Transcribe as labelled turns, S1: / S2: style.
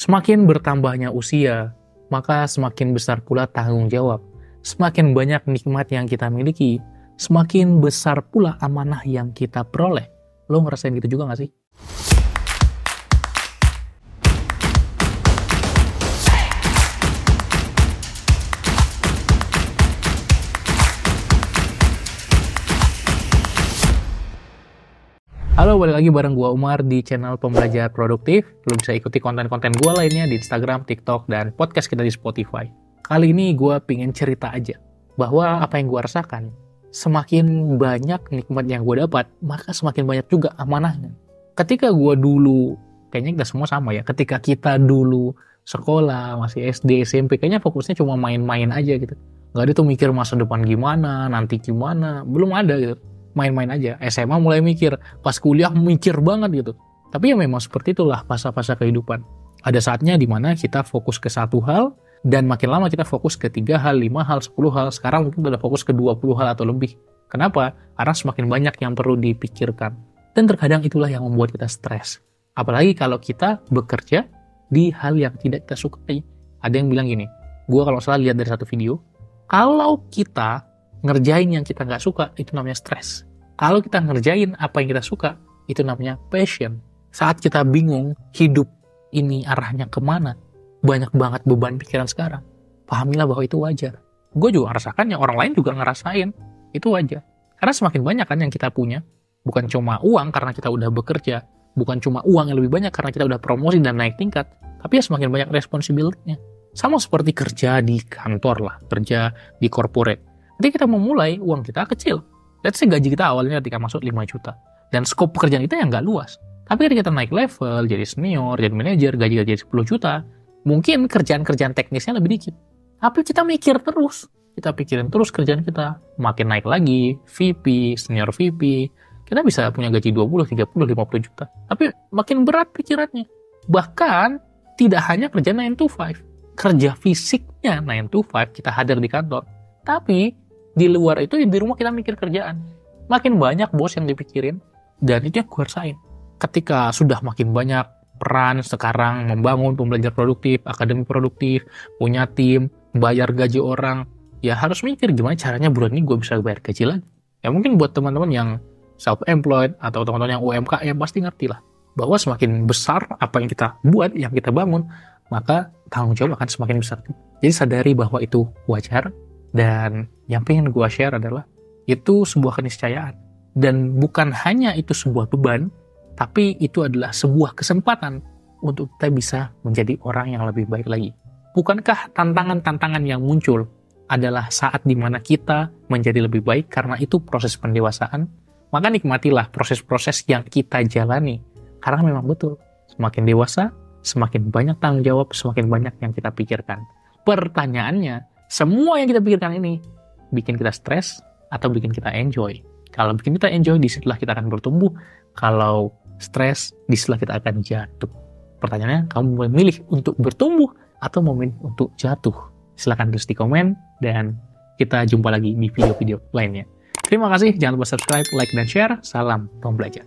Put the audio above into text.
S1: Semakin bertambahnya usia, maka semakin besar pula tanggung jawab. Semakin banyak nikmat yang kita miliki, semakin besar pula amanah yang kita peroleh. Lo ngerasain gitu juga gak sih? Halo, balik lagi bareng gua Umar di channel Pembelajar Produktif. Lo bisa ikuti konten-konten gua lainnya di Instagram, TikTok, dan podcast kita di Spotify. Kali ini gua pengen cerita aja bahwa apa yang gua rasakan, semakin banyak nikmat yang gua dapat, maka semakin banyak juga amanahnya. Ketika gua dulu, kayaknya kita semua sama ya, ketika kita dulu sekolah, masih SD, SMP, kayaknya fokusnya cuma main-main aja gitu. Nggak ada tuh mikir masa depan gimana, nanti gimana, belum ada gitu. Main-main aja. SMA mulai mikir, pas kuliah mikir banget gitu. Tapi ya memang seperti itulah fase-fase kehidupan. Ada saatnya di mana kita fokus ke satu hal, dan makin lama kita fokus ke 3 hal, 5 hal, 10 hal. Sekarang mungkin udah fokus ke 20 hal atau lebih. Kenapa? Karena semakin banyak yang perlu dipikirkan. Dan terkadang itulah yang membuat kita stres. Apalagi kalau kita bekerja di hal yang tidak kita sukai. Ada yang bilang gini, gue kalau salah lihat dari satu video, kalau kita ngerjain yang kita nggak suka, itu namanya stres. Kalau kita ngerjain apa yang kita suka, itu namanya passion. Saat kita bingung, hidup ini arahnya kemana, banyak banget beban pikiran sekarang, pahamilah bahwa itu wajar. Gue juga ngerasakan, yang orang lain juga ngerasain, itu wajar. Karena semakin banyak kan yang kita punya, bukan cuma uang karena kita udah bekerja, bukan cuma uang yang lebih banyak karena kita udah promosi dan naik tingkat, tapi ya semakin banyak responsibility-nya. Sama seperti kerja di kantor lah, kerja di corporate. Ketika kita memulai, uang kita kecil. Let's say gaji kita awalnya ketika masuk 5 juta. Dan skop pekerjaan kita yang nggak luas. Tapi ketika kita naik level, jadi senior, jadi manajer, gaji jadi 10 juta, mungkin kerjaan-kerjaan teknisnya lebih dikit. Tapi kita mikir terus. Kita pikirin terus kerjaan kita. Makin naik lagi, VP, senior VP. Kita bisa punya gaji 20, 30, 50 juta. Tapi makin berat pikirannya. Bahkan, tidak hanya kerja 9 to 5. Kerja fisiknya 9 to 5, kita hadir di kantor. Tapi, di luar itu, di rumah kita mikir kerjaan. Makin banyak bos yang dipikirin, dan itu yang gue rasain. Ketika sudah makin banyak peran sekarang membangun pembelajar produktif, akademi produktif, punya tim, bayar gaji orang, ya harus mikir gimana caranya bulan ini gue bisa bayar gaji lagi. Ya mungkin buat teman-teman yang self-employed, atau teman-teman yang UMKM, pasti ngerti lah. Bahwa semakin besar apa yang kita buat, yang kita bangun, maka tanggung jawab akan semakin besar. Jadi sadari bahwa itu wajar. Dan yang pengen gue share adalah, itu sebuah keniscayaan. Dan bukan hanya itu sebuah beban, tapi itu adalah sebuah kesempatan untuk kita bisa menjadi orang yang lebih baik lagi. Bukankah tantangan-tantangan yang muncul adalah saat dimana kita menjadi lebih baik, karena itu proses pendewasaan? Maka nikmatilah proses-proses yang kita jalani. Karena memang betul, semakin dewasa, semakin banyak tanggung jawab, semakin banyak yang kita pikirkan. Pertanyaannya, semua yang kita pikirkan ini bikin kita stres atau bikin kita enjoy? Kalau bikin kita enjoy, disitulah kita akan bertumbuh. Kalau stres, disitulah kita akan jatuh. Pertanyaannya, kamu mau memilih untuk bertumbuh atau memilih untuk jatuh? Silahkan tulis di komen, dan kita jumpa lagi di video-video lainnya. Terima kasih, jangan lupa subscribe, like, dan share. Salam pembelajar.